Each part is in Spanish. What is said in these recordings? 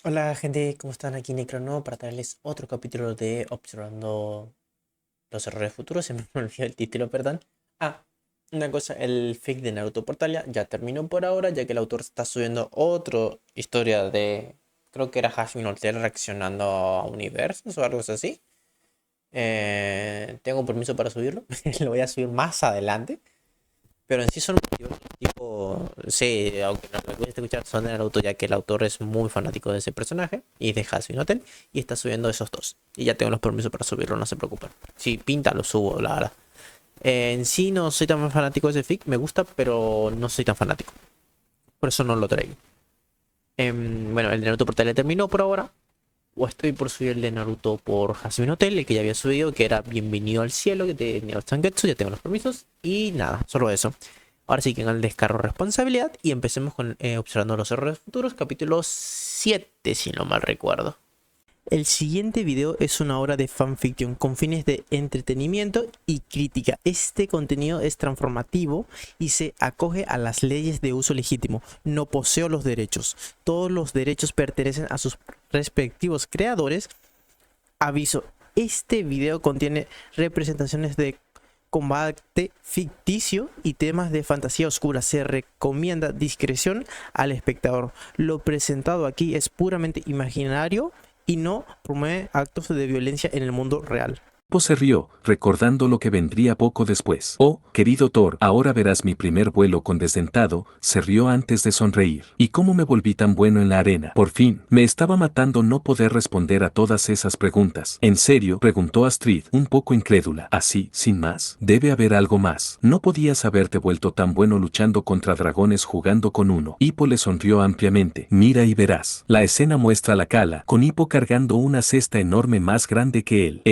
Hola gente, ¿cómo están? Aquí Necrono para traerles otro capítulo de Observando los Errores Futuros. Se me olvidó el título, perdón. Ah, una cosa, el fic de Naruto Portalia ya terminó por ahora, ya que el autor está subiendo otra historia de... Creo que era Jasmine Hotel reaccionando a universos o algo así. Tengo permiso para subirlo, lo voy a subir más adelante. Pero en sí son motivos, tipo, sí, aunque no me guste escuchar, son de Naruto, ya que el autor es muy fanático de ese personaje y de Hazbin Hotel y está subiendo esos dos. Y ya tengo los permisos para subirlo, no se preocupen. Si pinta, lo subo, la verdad. En sí no soy tan fanático de ese fic, me gusta, pero no soy tan fanático. Por eso no lo traigo. Bueno, el de Naruto por tele terminó por ahora. O estoy por subir el de Naruto por Hazbin Hotel, el que ya había subido, que era Bienvenido al Cielo, que tenía los Zangetsu, ya tengo los permisos. Y nada, solo eso. Ahora sí que en el descargo responsabilidad y empecemos con observando los errores futuros, capítulo 7 si no mal recuerdo. El siguiente video es una obra de fanfiction con fines de entretenimiento y crítica. Este contenido es transformativo y se acoge a las leyes de uso legítimo. No poseo los derechos. Todos los derechos pertenecen a sus respectivos creadores. Aviso, este video contiene representaciones de combate ficticio y temas de fantasía oscura. Se recomienda discreción al espectador. Lo presentado aquí es puramente imaginario y no promueve actos de violencia en el mundo real. Hippo se rió, recordando lo que vendría poco después. Oh, querido Thor, ahora verás mi primer vuelo con Desdentado. Se rió antes de sonreír. ¿Y cómo me volví tan bueno en la arena? Por fin, me estaba matando no poder responder a todas esas preguntas. ¿En serio? Preguntó Astrid, un poco incrédula. ¿Así, sin más? Debe haber algo más. No podías haberte vuelto tan bueno luchando contra dragones jugando con uno. Hippo le sonrió ampliamente. Mira y verás. La escena muestra la Cala, con Hippo cargando una cesta enorme más grande que él.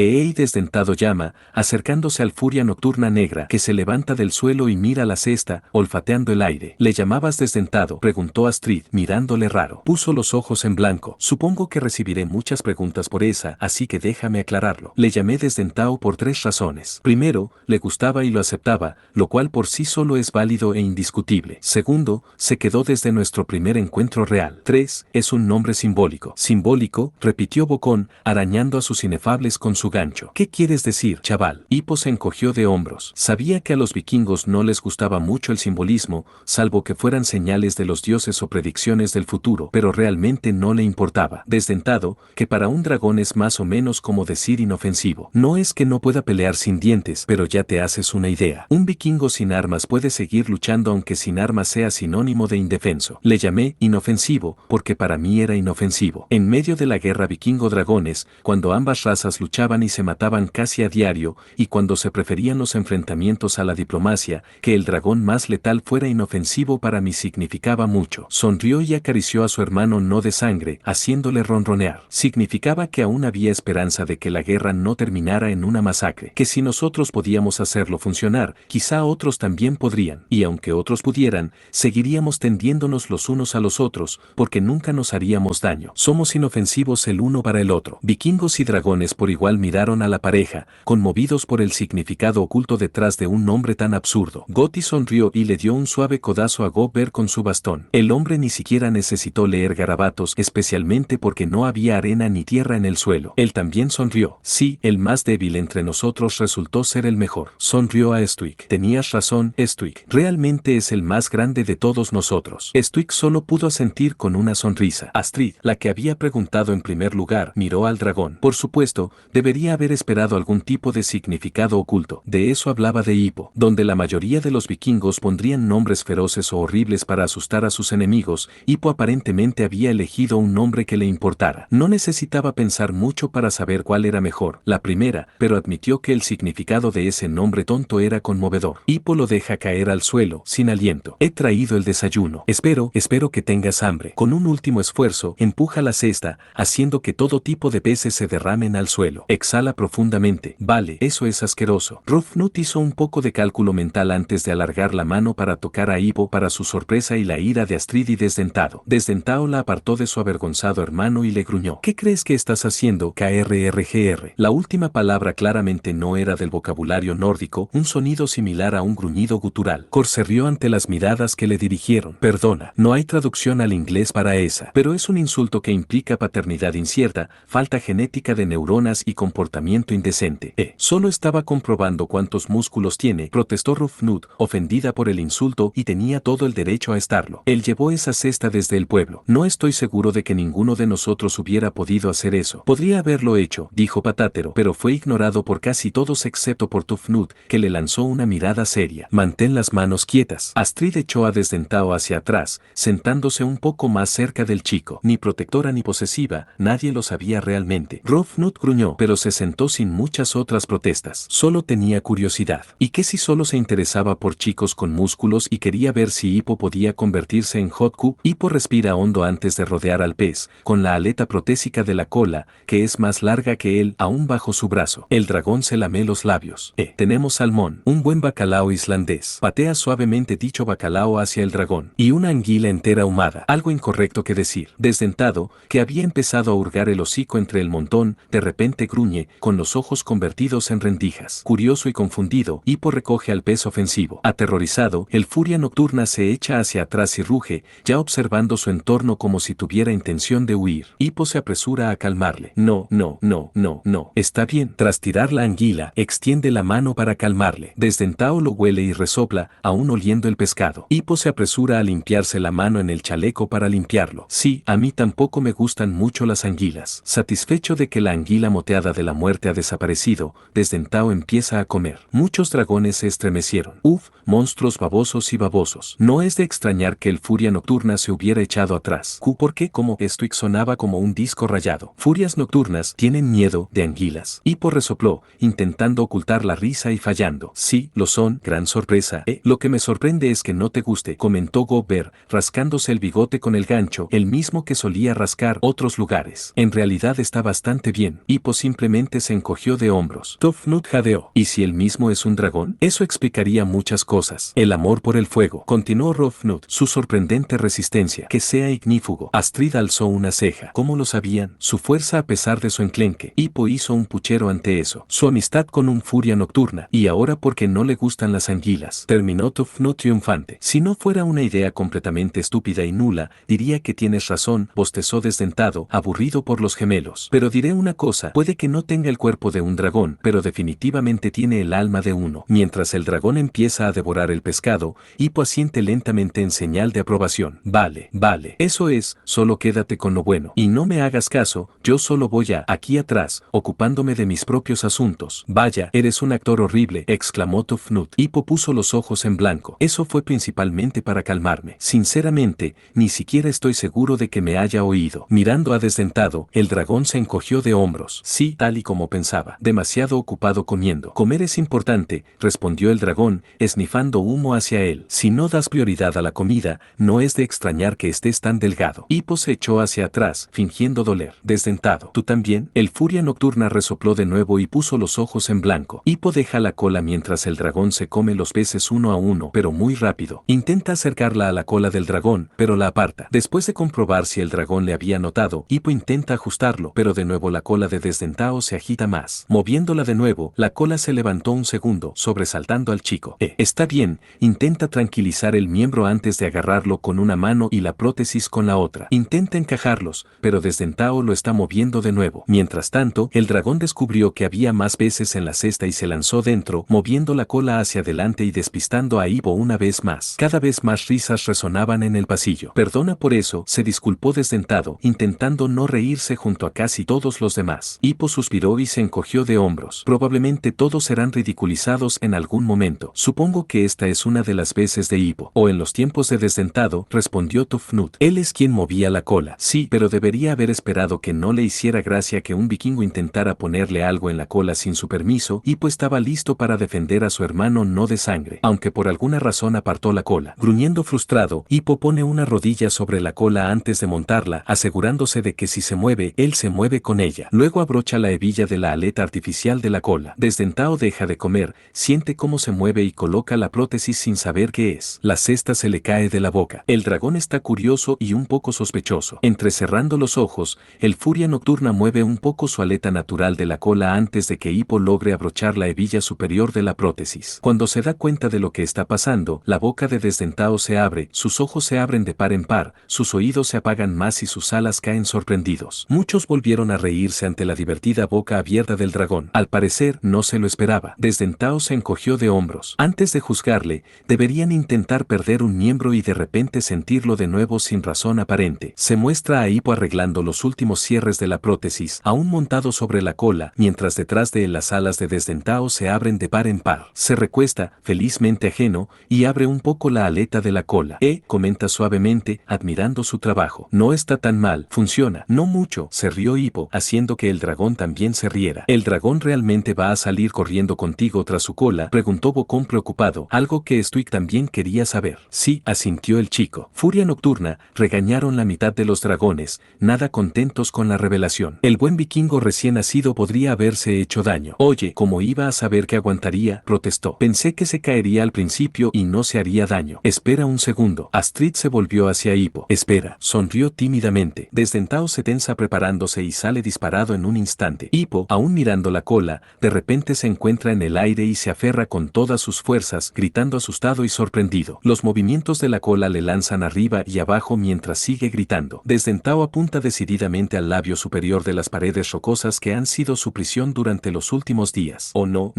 Desdentado llama, acercándose al Furia Nocturna Negra, que se levanta del suelo y mira la cesta, olfateando el aire. ¿Le llamabas Desdentado? Preguntó Astrid, mirándole raro. Puso los ojos en blanco. Supongo que recibiré muchas preguntas por esa, así que déjame aclararlo. Le llamé Desdentado por 3 razones. Primero, le gustaba y lo aceptaba, lo cual por sí solo es válido e indiscutible. Segundo, se quedó desde nuestro primer encuentro real. 3. Es un nombre simbólico. Simbólico, repitió Bocón, arañando a sus inefables con su gancho. ¿Qué quieres decir, chaval? Hippo se encogió de hombros. Sabía que a los vikingos no les gustaba mucho el simbolismo, salvo que fueran señales de los dioses o predicciones del futuro, pero realmente no le importaba. Desdentado, que para un dragón es más o menos como decir inofensivo. No es que no pueda pelear sin dientes, pero ya te haces una idea. Un vikingo sin armas puede seguir luchando aunque sin armas sea sinónimo de indefenso. Le llamé inofensivo, porque para mí era inofensivo. En medio de la guerra vikingo-dragones, cuando ambas razas luchaban y se mataban casi a diario, y cuando se preferían los enfrentamientos a la diplomacia, que el dragón más letal fuera inofensivo para mí significaba mucho. Sonrió y acarició a su hermano no de sangre, haciéndole ronronear. Significaba que aún había esperanza de que la guerra no terminara en una masacre, que si nosotros podíamos hacerlo funcionar, quizá otros también podrían, y aunque otros pudieran, seguiríamos tendiéndonos los unos a los otros, porque nunca nos haríamos daño. Somos inofensivos el uno para el otro. Vikingos y dragones por igual miraron a la pareja, conmovidos por el significado oculto detrás de un nombre tan absurdo. Gotti sonrió y le dio un suave codazo a Gobber con su bastón. El hombre ni siquiera necesitó leer garabatos, especialmente porque no había arena ni tierra en el suelo. Él también sonrió. Sí, el más débil entre nosotros resultó ser el mejor. Sonrió a Stuik. Tenías razón, Stuik. Realmente es el más grande de todos nosotros. Stuik solo pudo asentir con una sonrisa. Astrid, la que había preguntado en primer lugar, miró al dragón. Por supuesto, debería haber esperado algún tipo de significado oculto. De eso hablaba de Hippo, donde la mayoría de los vikingos pondrían nombres feroces o horribles para asustar a sus enemigos. Hippo aparentemente había elegido un nombre que le importara. No necesitaba pensar mucho para saber cuál era mejor, la primera, pero admitió que el significado de ese nombre tonto era conmovedor. Hippo lo deja caer al suelo, sin aliento. He traído el desayuno. Espero que tengas hambre. Con un último esfuerzo, empuja la cesta, haciendo que todo tipo de peces se derramen al suelo. Exhala profundamente. profundamente. Vale, eso es asqueroso. Rufnut hizo un poco de cálculo mental antes de alargar la mano para tocar a Hippo. Para su sorpresa y la ira de Astrid y Desdentado. Desdentado la apartó de su avergonzado hermano y le gruñó. ¿Qué crees que estás haciendo, KRRGR? La última palabra claramente no era del vocabulario nórdico, un sonido similar a un gruñido gutural. Cor se rió ante las miradas que le dirigieron. Perdona, no hay traducción al inglés para esa, pero es un insulto que implica paternidad incierta, falta genética de neuronas y comportamiento indecente. Solo estaba comprobando cuántos músculos tiene, protestó Rufnut, ofendida por el insulto, y tenía todo el derecho a estarlo. Él llevó esa cesta desde el pueblo. No estoy seguro de que ninguno de nosotros hubiera podido hacer eso. Podría haberlo hecho, dijo Patátero, pero fue ignorado por casi todos excepto por Tufnut, que le lanzó una mirada seria. Mantén las manos quietas. Astrid echó a Desdentado hacia atrás, sentándose un poco más cerca del chico. Ni protectora ni posesiva, nadie lo sabía realmente. Rufnut gruñó, pero se sentó sin muchas otras protestas. Solo tenía curiosidad. ¿Y qué si solo se interesaba por chicos con músculos y quería ver si Hippo podía convertirse en Hotku? Hippo respira hondo antes de rodear al pez, con la aleta protésica de la cola, que es más larga que él, aún bajo su brazo. El dragón se lamé los labios. Tenemos salmón, un buen bacalao islandés. Patea suavemente dicho bacalao hacia el dragón. Y una anguila entera ahumada. Algo incorrecto que decir. Desdentado, que había empezado a hurgar el hocico entre el montón, de repente gruñe, con los ojos convertidos en rendijas. Curioso y confundido, Hippo recoge al pez ofensivo. Aterrorizado, el furia nocturna se echa hacia atrás y ruge, ya observando su entorno como si tuviera intención de huir. Hippo se apresura a calmarle. No, no, no, no, no. Está bien. Tras tirar la anguila, extiende la mano para calmarle. Desdentado lo huele y resopla, aún oliendo el pescado. Hippo se apresura a limpiarse la mano en el chaleco para limpiarlo. Sí, a mí tampoco me gustan mucho las anguilas. Satisfecho de que la anguila moteada de la muerte ha desaparecido, Desdentado empieza a comer. Muchos dragones se estremecieron. Uf, monstruos babosos y babosos. No es de extrañar que el furia nocturna se hubiera echado atrás. ¿Por qué? Como esto sonaba como un disco rayado. Furias nocturnas tienen miedo de anguilas. Hippo resopló, intentando ocultar la risa y fallando. Sí, lo son, gran sorpresa. Lo que me sorprende es que no te guste, comentó Gobber, rascándose el bigote con el gancho, el mismo que solía rascar otros lugares. En realidad está bastante bien. Hippo simplemente se encogió de hombros. Tufnut jadeó. ¿Y si él mismo es un dragón? Eso explicaría muchas cosas. El amor por el fuego. Continuó Rufnut, su sorprendente resistencia. Que sea ignífugo. Astrid alzó una ceja. ¿Cómo lo sabían? Su fuerza a pesar de su enclenque. Hippo hizo un puchero ante eso. Su amistad con un furia nocturna. Y ahora porque no le gustan las anguilas. Terminó Tufnut triunfante. Si no fuera una idea completamente estúpida y nula, diría que tienes razón, bostezó Desdentado, aburrido por los gemelos. Pero diré una cosa, puede que no tenga el cuerpo de un dragón, pero definitivamente tiene el alma de uno. Mientras el dragón empieza a devorar el pescado, Hippo asiente lentamente en señal de aprobación. Vale, vale, eso es, solo quédate con lo bueno. Y no me hagas caso, yo solo voy aquí atrás, ocupándome de mis propios asuntos. Vaya, eres un actor horrible, exclamó Tufnut. Hippo puso los ojos en blanco. Eso fue principalmente para calmarme. Sinceramente, ni siquiera estoy seguro de que me haya oído. Mirando a Desdentado, el dragón se encogió de hombros. Sí, tal y como pensaba. Demasiado ocupado comiendo. Comer es importante, respondió el dragón, esnifando humo hacia él. Si no das prioridad a la comida, no es de extrañar que estés tan delgado. Hippo se echó hacia atrás, fingiendo doler. Desdentado. ¿Tú también? El furia nocturna resopló de nuevo y puso los ojos en blanco. Hippo deja la cola mientras el dragón se come los peces uno a uno, pero muy rápido. Intenta acercarla a la cola del dragón, pero la aparta. Después de comprobar si el dragón le había notado, Hippo intenta ajustarlo, pero de nuevo la cola de Desdentado se agita más. Moviéndola de nuevo, la cola se levantó un segundo, sobresaltando al chico. Está bien, intenta tranquilizar el miembro antes de agarrarlo con una mano y la prótesis con la otra. Intenta encajarlos, pero Desdentado lo está moviendo de nuevo. Mientras tanto, el dragón descubrió que había más peces en la cesta y se lanzó dentro, moviendo la cola hacia adelante y despistando a Hippo una vez más. Cada vez más risas resonaban en el pasillo. Perdona por eso, se disculpó Desdentado, intentando no reírse junto a casi todos los demás. Hippo suspiró y se encogió de hombros. Probablemente todos serán ridiculizados en algún momento. Supongo que esta es una de las veces de Hippo. O en los tiempos de Desdentado, respondió Tufnut. Él es quien movía la cola. Sí, pero debería haber esperado que no le hiciera gracia que un vikingo intentara ponerle algo en la cola sin su permiso. Hippo estaba listo para defender a su hermano no de sangre, aunque por alguna razón apartó la cola. Gruñendo frustrado, Hippo pone una rodilla sobre la cola antes de montarla, asegurándose de que si se mueve, él se mueve con ella. Luego abrocha la hebilla de la aleta aleta artificial de la cola. Desdentado deja de comer, siente cómo se mueve y coloca la prótesis sin saber qué es. La cesta se le cae de la boca. El dragón está curioso y un poco sospechoso. Entrecerrando los ojos, el Furia Nocturna mueve un poco su aleta natural de la cola antes de que Hippo logre abrochar la hebilla superior de la prótesis. Cuando se da cuenta de lo que está pasando, la boca de Desdentado se abre, sus ojos se abren de par en par, sus oídos se apagan más y sus alas caen sorprendidos. Muchos volvieron a reírse ante la divertida boca abierta del dragón. Al parecer, no se lo esperaba. Desdentado se encogió de hombros. Antes de juzgarle, deberían intentar perder un miembro y de repente sentirlo de nuevo sin razón aparente. Se muestra a Hippo arreglando los últimos cierres de la prótesis, aún montado sobre la cola, mientras detrás de él las alas de Desdentado se abren de par en par. Se recuesta, felizmente ajeno, y abre un poco la aleta de la cola. Comenta suavemente, admirando su trabajo. No está tan mal, funciona. No mucho, se rió Hippo, haciendo que el dragón también se riera. ¿El dragón realmente va a salir corriendo contigo tras su cola?, preguntó Bocón preocupado, algo que Stuig también quería saber. Sí, asintió el chico. Furia Nocturna, regañaron la mitad de los dragones, nada contentos con la revelación. El buen vikingo recién nacido podría haberse hecho daño. Oye, ¿cómo iba a saber que aguantaría?, protestó. Pensé que se caería al principio y no se haría daño. Espera un segundo. Astrid se volvió hacia Hippo. Espera, sonrió tímidamente. Desdentado se tensa preparándose y sale disparado en un instante. Hippo, aún mirando la cola, de repente se encuentra en el aire y se aferra con todas sus fuerzas, gritando asustado y sorprendido. Los movimientos de la cola le lanzan arriba y abajo mientras sigue gritando. Desdentado apunta decididamente al labio superior de las paredes rocosas que han sido su prisión durante los últimos días. Oh no.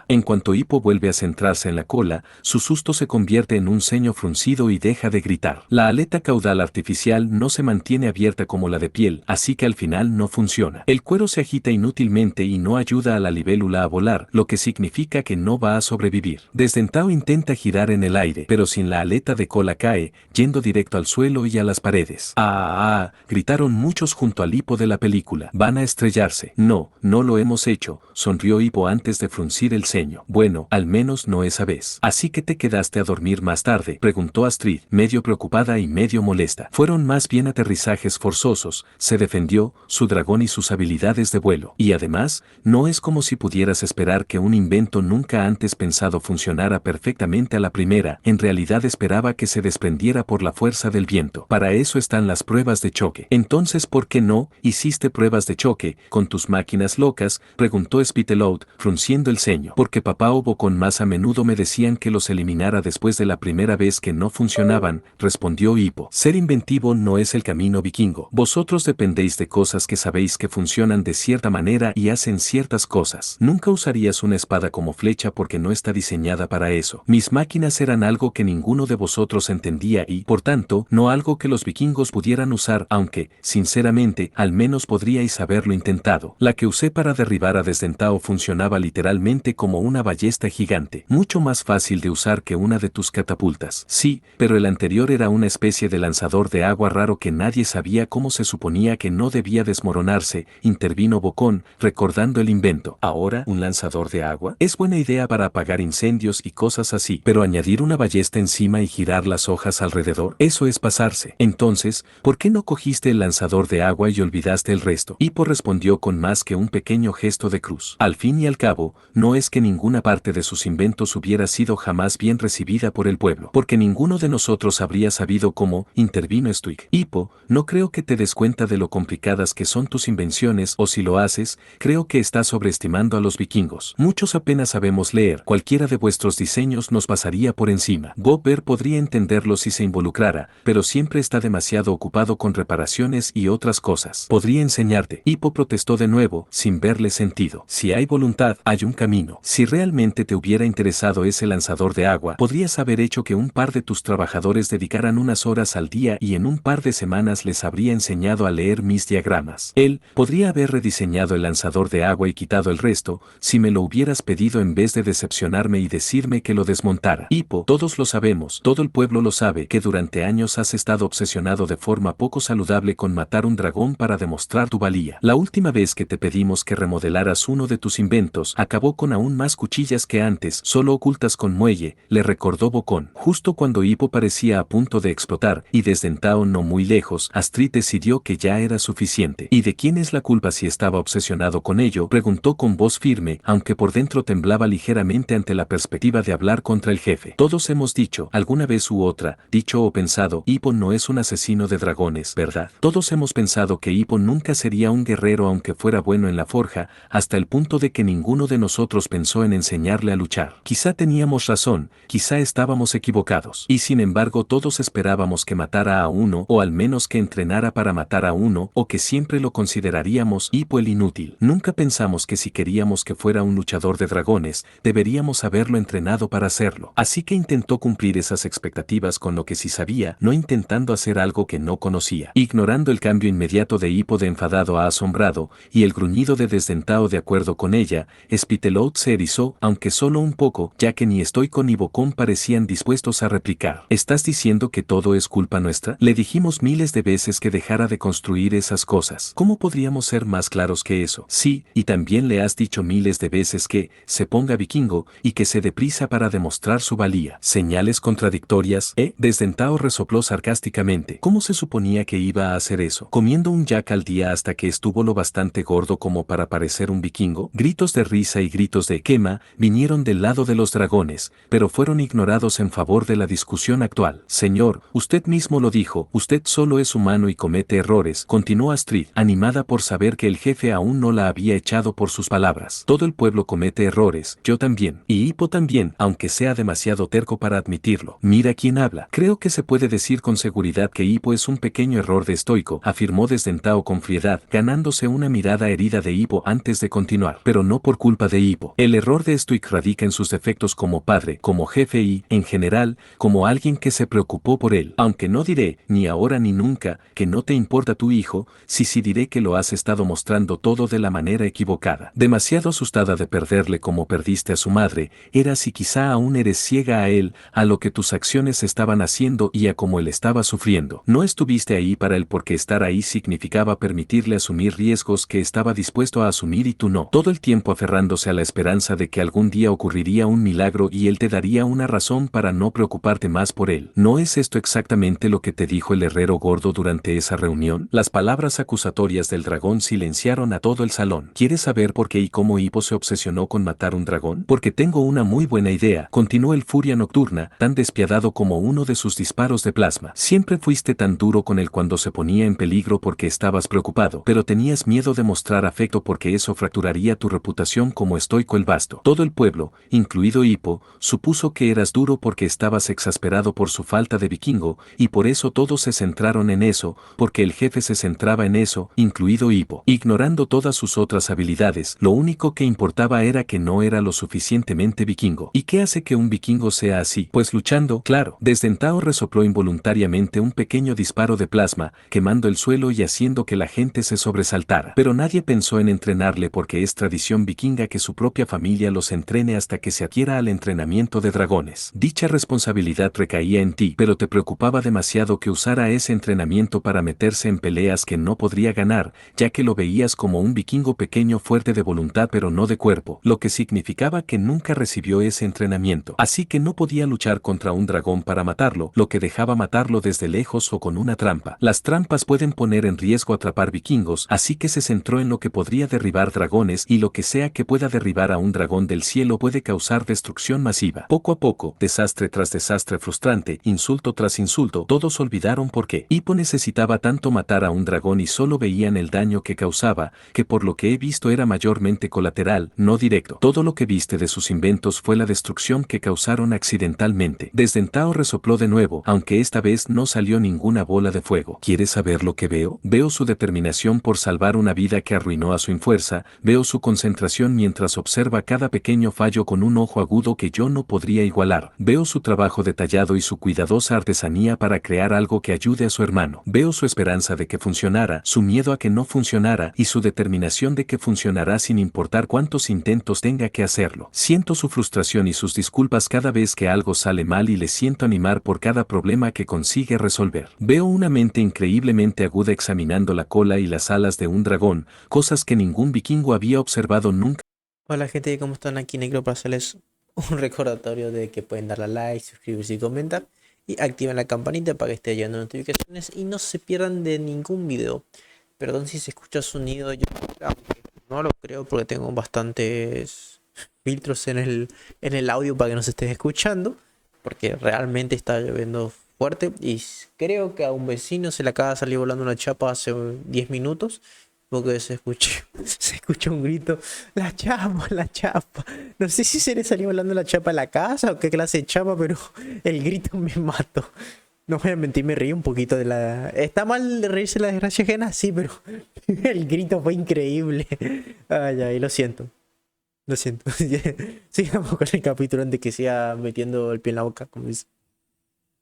En cuanto Hippo vuelve a centrarse en la cola, su susto se convierte en un ceño fruncido y deja de gritar. La aleta caudal artificial no se mantiene abierta como la de piel, así que al final no funciona. El cuero se agita inútilmente y no ayuda a la libélula a volar, lo que significa que no va a sobrevivir. Desdentado intenta girar en el aire, pero sin la aleta de cola cae, yendo directo al suelo y a las paredes. Gritaron muchos junto al Hippo de la película. Van a estrellarse. No lo hemos hecho, sonrió Hippo antes de fruncir el ceño. Bueno, al menos no esa vez. ¿Así que te quedaste a dormir más tarde?, preguntó Astrid, medio preocupada y medio molesta. Fueron más bien aterrizajes forzosos, se defendió, su dragón y sus habilidades de vuelo. Y además, no es como si pudieras esperar que un invento nunca antes pensado funcionara perfectamente a la primera, en realidad esperaba que se desprendiera por la fuerza del viento. Para eso están las pruebas de choque. Entonces, ¿por qué no hiciste pruebas de choque con tus máquinas locas?, preguntó Spitaloud, frunciendo el ceño. Porque papá o Bocón más a menudo me decían que los eliminara después de la primera vez que no funcionaban, respondió Hippo. Ser inventivo no es el camino vikingo. Vosotros dependéis de cosas que sabéis que funcionan de cierta manera y hacen ciertas cosas. Nunca usarías una espada como flecha porque no está diseñada para eso. Mis máquinas eran algo que ninguno de vosotros entendía y, por tanto, no algo que los vikingos pudieran usar, aunque, sinceramente, al menos podríais haberlo intentado. La que usé para derribar a Desdentado funcionaba literalmente como una ballesta gigante, mucho más fácil de usar que una de tus catapultas. Sí, pero el anterior era una especie de lanzador de agua raro que nadie sabía cómo se suponía que no debía desmoronarse, intervino Bocón, recordando el invento. Ahora, ¿un lanzador de agua? Es buena idea para apagar incendios y cosas así, pero añadir una ballesta encima y girar las hojas alrededor, eso es pasarse. Entonces, ¿por qué no cogiste el lanzador de agua y olvidaste el resto? Hippo respondió con más que un pequeño gesto de cruz. Al fin y al cabo, no es que ninguna parte de sus inventos hubiera sido jamás bien recibida por el pueblo, porque ninguno de nosotros habría sabido cómo, intervino Stuig. Hippo, no creo que te des cuenta de lo complicadas que son tus invenciones, o si lo haces, creo que estás sobreestimando a los vikingos. Muchos apenas sabemos leer, cualquiera de vuestros diseños nos pasaría por encima. Gobber podría entenderlo si se involucrara, pero siempre está demasiado ocupado con reparaciones y otras cosas. Podría enseñarte. Hippo protestó de nuevo, sin verle sentido. Si hay voluntad, hay un camino. Si realmente te hubiera interesado ese lanzador de agua, podrías haber hecho que un par de tus trabajadores dedicaran unas horas al día y en un par de semanas les habría enseñado a leer mis diagramas. Él podría haber rediseñado el lanzador de agua y quitado el resto, si me lo hubieras pedido en vez de decepcionarme y decirme que lo desmontara. Hippo, todos lo sabemos, todo el pueblo lo sabe, que durante años has estado obsesionado de forma poco saludable con matar un dragón para demostrar tu valía. La última vez que te pedimos que remodelaras uno de tus inventos, acabó con aún más cuchillas que antes, solo ocultas con muelle, le recordó Bocón. Justo cuando Hippo parecía a punto de explotar, y Desdentado no muy lejos, Astrid decidió que ya era suficiente. ¿Y de quién es la culpa si estaba obsesionado con ello, preguntó con voz firme, aunque por dentro temblaba ligeramente ante la perspectiva de hablar contra el jefe. Todos hemos dicho, alguna vez u otra, dicho o pensado, Hippo no es un asesino de dragones, ¿verdad? Todos hemos pensado que Hippo nunca sería un guerrero aunque fuera bueno en la forja, hasta el punto de que ninguno de nosotros pensó en enseñarle a luchar. Quizá teníamos razón, quizá estábamos equivocados. Y sin embargo todos esperábamos que matara a uno, o al menos que entrenara para matar a uno, o que siempre lo consideraríamos Hippo el inútil. Nunca pensamos que si queríamos que fuera un luchador de dragones, deberíamos haberlo entrenado para hacerlo. Así que intentó cumplir esas expectativas con lo que sí sabía, no intentando hacer algo que no conocía. Ignorando el cambio inmediato de Hippo de enfadado a asombrado, y el gruñido de desdentado de acuerdo con ella, Spitalout se erizó, aunque solo un poco, ya que ni Stoico ni Bocón parecían dispuestos a replicar. ¿Estás diciendo que todo es culpa nuestra? Le dijimos miles de veces que dejara de construir esas cosas. ¿Cómo podríamos ser más claros que eso? Sí, y también le has dicho miles de veces que se ponga vikingo y que se deprisa para demostrar su valía. Señales contradictorias, Desdentado resopló sarcásticamente. ¿Cómo se suponía que iba a hacer eso? ¿Comiendo un jack al día hasta que estuvo lo bastante gordo como para parecer un vikingo? Gritos de risa y gritos de quema vinieron del lado de los dragones, pero fueron ignorados en favor de la discusión actual. Señor, usted mismo lo dijo, usted solo es humano y comete errores, continuó Astrid, animada por saber que el jefe aún no la había echado por sus palabras. Todo el pueblo comete errores, yo también, y Hippo también, aunque sea demasiado terco para admitirlo. Mira quién habla. Creo que se puede decir con seguridad que Hippo es un pequeño error de Stoico, afirmó Desdentado con frialdad, ganándose una mirada herida de Hippo antes de continuar, pero no por culpa de Hippo. El error de Stoic radica en sus defectos como padre, como jefe y, en general, como alguien que se preocupó por él. Aunque no diré, ni ahora ni nunca, que no te importa tu hijo, sí diré que lo has estado mostrando todo de la manera equivocada. Demasiado asustada de perderle como perdiste a su madre, eras y quizá aún eres ciega a él, a lo que tus acciones estaban haciendo y a cómo él estaba sufriendo. No estuviste ahí para él porque estar ahí significaba permitirle asumir riesgos que estaba dispuesto a asumir y tú no. Todo el tiempo aferrándose a la esperanza de que algún día ocurriría un milagro y él te daría una razón para no preocuparte más por él. ¿No es esto exactamente lo que te dijo el herrero gordo durante esa reunión? Las palabras acusatorias del dragón silenciaron a todo el salón. ¿Quieres saber por qué y cómo Hippo se obsesionó con matar un dragón? Porque tengo una muy buena idea, continuó el Furia Nocturna, tan despiadado como uno de sus disparos de plasma. Siempre fuiste tan duro con él cuando se ponía en peligro porque estabas preocupado, pero tenías miedo de mostrar afecto porque eso fracturaría tu reputación como estoico el vasto. Todo el pueblo, incluido Hippo, supuso que eras duro porque estabas exasperado por su falta de vikingo, y por eso todos se centraron en eso, porque el jefe se centraba en eso, incluido Hippo. Ignorando todas sus otras habilidades, lo único que importaba era que no era lo suficientemente vikingo. ¿Y qué hace que un vikingo sea así? Pues luchando, claro. Desdentado resopló involuntariamente un pequeño disparo de plasma, quemando el suelo y haciendo que la gente se sobresaltara. Pero nadie pensó en entrenarle porque es tradición vikinga que su propia familia los entrene hasta que se adhiera al entrenamiento de dragones. Dicha responsabilidad recaía en ti, pero te preocupaba demasiado que usara ese entrenamiento para meterse en peleas que no podría ganar, ya que lo veías como un vikingo pequeño fuerte de voluntad pero no de cuerpo, lo que significaba que nunca recibió ese entrenamiento. Así que no podía luchar contra un dragón para matarlo, lo que dejaba matarlo desde lejos o con una trampa. Las trampas pueden poner en riesgo atrapar vikingos, así que se centró en lo que podría derribar dragones y lo que sea que pueda derribar a un dragón del cielo puede causar destrucción masiva. Poco a poco, desastre tras desastre frustrante, insulto tras insulto, todos olvidaron por qué Hippo necesitaba tanto matar a un dragón y solo veían el daño que causaba, que por lo que he visto era mayormente colateral, no directo. Todo lo que viste de sus inventos fue la destrucción que causaron accidentalmente. Desdentado resopló de nuevo, aunque esta vez no salió ninguna bola de fuego. ¿Quieres saber lo que veo? Veo su determinación por salvar una vida que arruinó a su infuerza, veo su concentración mientras observa cada pequeño fallo con un ojo agudo que yo no podría igualar. Veo su trabajo detallado y su cuidadosa artesanía para crear algo que ayude a su hermano. Veo su esperanza de que funcionara, su miedo a que no funcionara y su determinación de que funcionará sin importar cuántos intentos tenga que hacerlo. Siento su frustración y sus disculpas cada vez que algo sale mal y le siento animar por cada problema que consigue resolver. Veo una mente increíblemente aguda examinando la cola y las alas de un dragón, cosas que ningún vikingo había observado nunca. Hola gente, ¿cómo están? Aquí Negro para hacerles un recordatorio de que pueden darle a like, suscribirse y comentar. Y activen la campanita para que esté llegando notificaciones y no se pierdan de ningún video. Perdón si se escucha sonido, yo aunque no lo creo porque tengo bastantes filtros en el audio para que no se esté escuchando, porque realmente está lloviendo fuerte y creo que a un vecino se le acaba de salir volando una chapa hace 10 minutos. Porque se escucha un grito, la chapa, la chapa. No sé si se le salió volando la chapa a la casa o qué clase de chapa, pero el grito me mató. No voy a mentir, me reí un poquito de la... Está mal de reírse de la desgracia ajena, sí, pero el grito fue increíble. Ay, ay, lo siento. Lo siento. Sigamos con el capítulo antes que siga metiendo el pie en la boca, como dice.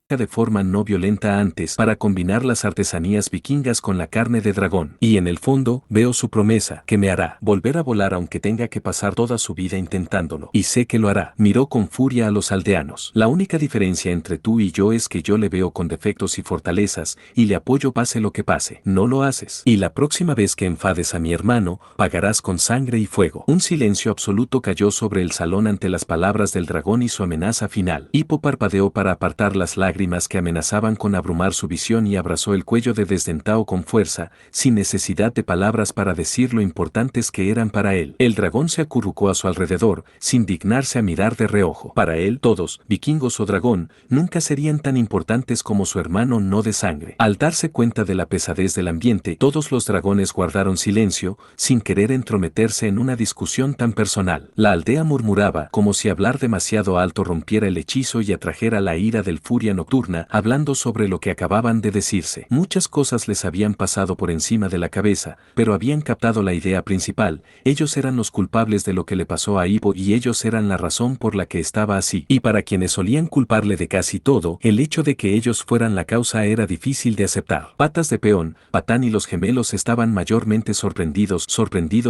De forma no violenta antes para combinar las artesanías vikingas con la carne de dragón. Y en el fondo, veo su promesa, que me hará volver a volar aunque tenga que pasar toda su vida intentándolo. Y sé que lo hará. Miró con furia a los aldeanos. La única diferencia entre tú y yo es que yo le veo con defectos y fortalezas, y le apoyo pase lo que pase. No lo haces. Y la próxima vez que enfades a mi hermano, pagarás con sangre y fuego. Un silencio absoluto cayó sobre el salón ante las palabras del dragón y su amenaza final. Hippo parpadeó para apartar las lágrimas que amenazaban con abrumar su visión y abrazó el cuello de Desdentao con fuerza, sin necesidad de palabras para decir lo importantes que eran para él. El dragón se acurrucó a su alrededor, sin dignarse a mirar de reojo. Para él, todos, vikingos o dragón, nunca serían tan importantes como su hermano no de sangre. Al darse cuenta de la pesadez del ambiente, todos los dragones guardaron silencio, sin querer entrometerse en una discusión tan personal. La aldea murmuraba, como si hablar demasiado alto rompiera el hechizo y atrajera la ira del furia nocturna, hablando sobre lo que acababan de decirse. Muchas cosas les habían pasado por encima de la cabeza, pero habían captado la idea principal. Ellos eran los culpables de lo que le pasó a Hippo y ellos eran la razón por la que estaba así. Y para quienes solían culparle de casi todo, el hecho de que ellos fueran la causa era difícil de aceptar. Patas de Peón, Patán y los gemelos estaban mayormente sorprendidos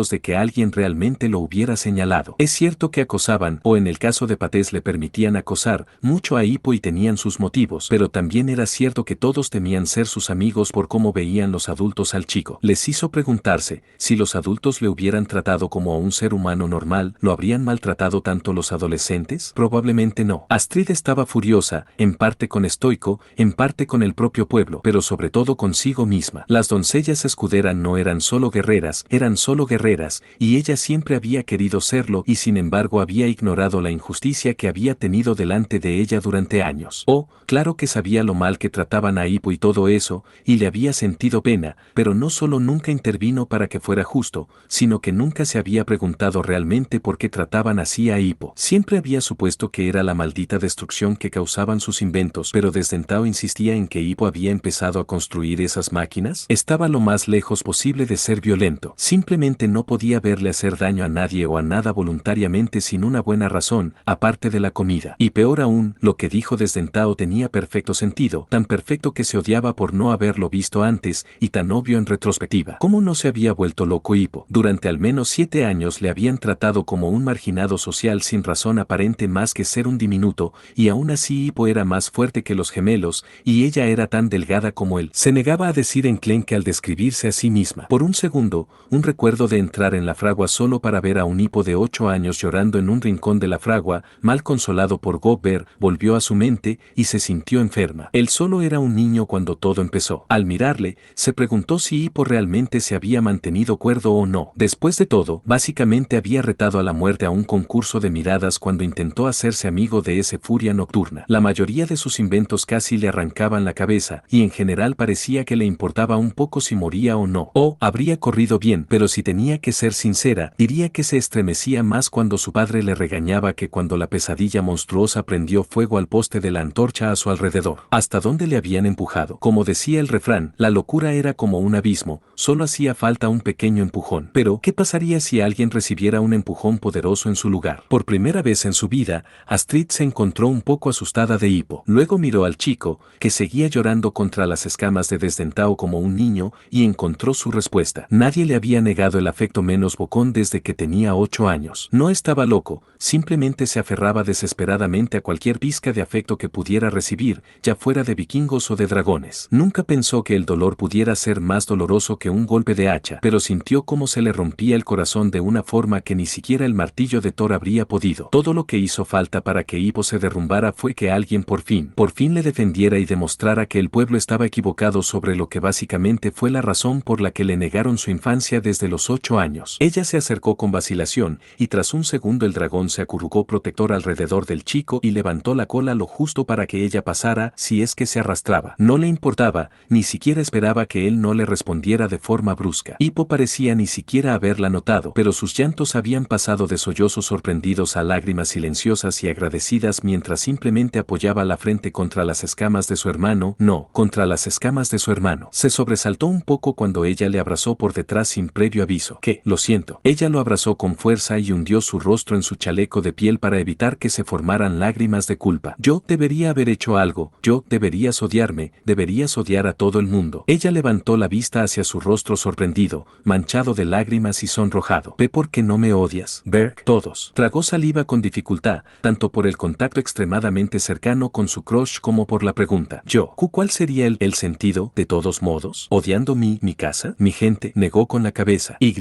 de que alguien realmente lo hubiera señalado. Es cierto que acosaban, o en el caso de Patés le permitían acosar, mucho a Hippo y tenían sus motivos, pero también era cierto que todos temían ser sus amigos por cómo veían los adultos al chico. Les hizo preguntarse, si los adultos le hubieran tratado como a un ser humano normal, ¿lo habrían maltratado tanto los adolescentes? Probablemente no. Astrid estaba furiosa, en parte con Stoico, en parte con el propio pueblo, pero sobre todo consigo misma. Las doncellas escuderas no eran solo guerreras, y ella siempre había querido serlo y sin embargo había ignorado la injusticia que había tenido delante de ella durante años. Claro que sabía lo mal que trataban a Hippo y todo eso, y le había sentido pena, pero no solo nunca intervino para que fuera justo, sino que nunca se había preguntado realmente por qué trataban así a Hippo. Siempre había supuesto que era la maldita destrucción que causaban sus inventos, pero Desdentao insistía en que Hippo había empezado a construir esas máquinas. Estaba lo más lejos posible de ser violento. Simplemente no podía verle hacer daño a nadie o a nada voluntariamente sin una buena razón, aparte de la comida. Y peor aún, lo que dijo Desdentao tenía perfecto sentido, tan perfecto que se odiaba por no haberlo visto antes y tan obvio en retrospectiva. ¿Cómo no se había vuelto loco Hippo? Durante al menos 7 años le habían tratado como un marginado social sin razón aparente más que ser un diminuto, y aún así Hippo era más fuerte que los gemelos, y ella era tan delgada como él. Se negaba a decir enclenque al describirse a sí misma. Por un segundo, un recuerdo de entrar en la fragua solo para ver a un Hippo de 8 años llorando en un rincón de la fragua, mal consolado por Gobber, volvió a su mente y se sintió enferma. Él solo era un niño cuando todo empezó. Al mirarle, se preguntó si Hippo realmente se había mantenido cuerdo o no. Después de todo, básicamente había retado a la muerte a un concurso de miradas cuando intentó hacerse amigo de ese furia nocturna. La mayoría de sus inventos casi le arrancaban la cabeza, y en general parecía que le importaba un poco si moría o no. Habría corrido bien, pero si tenía que ser sincera, diría que se estremecía más cuando su padre le regañaba que cuando la pesadilla monstruosa prendió fuego al poste de la antorcha a su alrededor. ¿Hasta dónde le habían empujado? Como decía el refrán, la locura era como un abismo, solo hacía falta un pequeño empujón. Pero, ¿qué pasaría si alguien recibiera un empujón poderoso en su lugar? Por primera vez en su vida, Astrid se encontró un poco asustada de Hippo. Luego miró al chico, que seguía llorando contra las escamas de Desdentao como un niño, y encontró su respuesta. Nadie le había negado el afecto menos bocón desde que tenía 8 años. No estaba loco, simplemente se aferraba desesperadamente a cualquier pizca de afecto que pudiera recibir recibir, ya fuera de vikingos o de dragones. Nunca pensó que el dolor pudiera ser más doloroso que un golpe de hacha, pero sintió cómo se le rompía el corazón de una forma que ni siquiera el martillo de Thor habría podido. Todo lo que hizo falta para que Hippo se derrumbara fue que alguien por fin le defendiera y demostrara que el pueblo estaba equivocado sobre lo que básicamente fue la razón por la que le negaron su infancia desde los 8 años. Ella se acercó con vacilación, y tras un segundo el dragón se acurrucó protector alrededor del chico y levantó la cola lo justo para que ella pasara si es que se arrastraba. No le importaba, ni siquiera esperaba que él no le respondiera de forma brusca. Hippo parecía ni siquiera haberla notado, pero sus llantos habían pasado de sollozos sorprendidos a lágrimas silenciosas y agradecidas mientras simplemente apoyaba la frente contra las escamas de su hermano, contra las escamas de su hermano. Se sobresaltó un poco cuando ella le abrazó por detrás sin previo aviso. Lo siento. Ella lo abrazó con fuerza y hundió su rostro en su chaleco de piel para evitar que se formaran lágrimas de culpa. Yo debería haber hecho algo, deberías odiarme, deberías odiar a todo el mundo. Ella levantó la vista hacia su rostro sorprendido, manchado de lágrimas y sonrojado. ¿Ve por qué no me odias, Berg? Todos. Tragó saliva con dificultad, tanto por el contacto extremadamente cercano con su crush como por la pregunta. ¿Cuál sería el sentido, de todos modos? ¿Odiando mi casa? Mi gente, negó con la cabeza. Y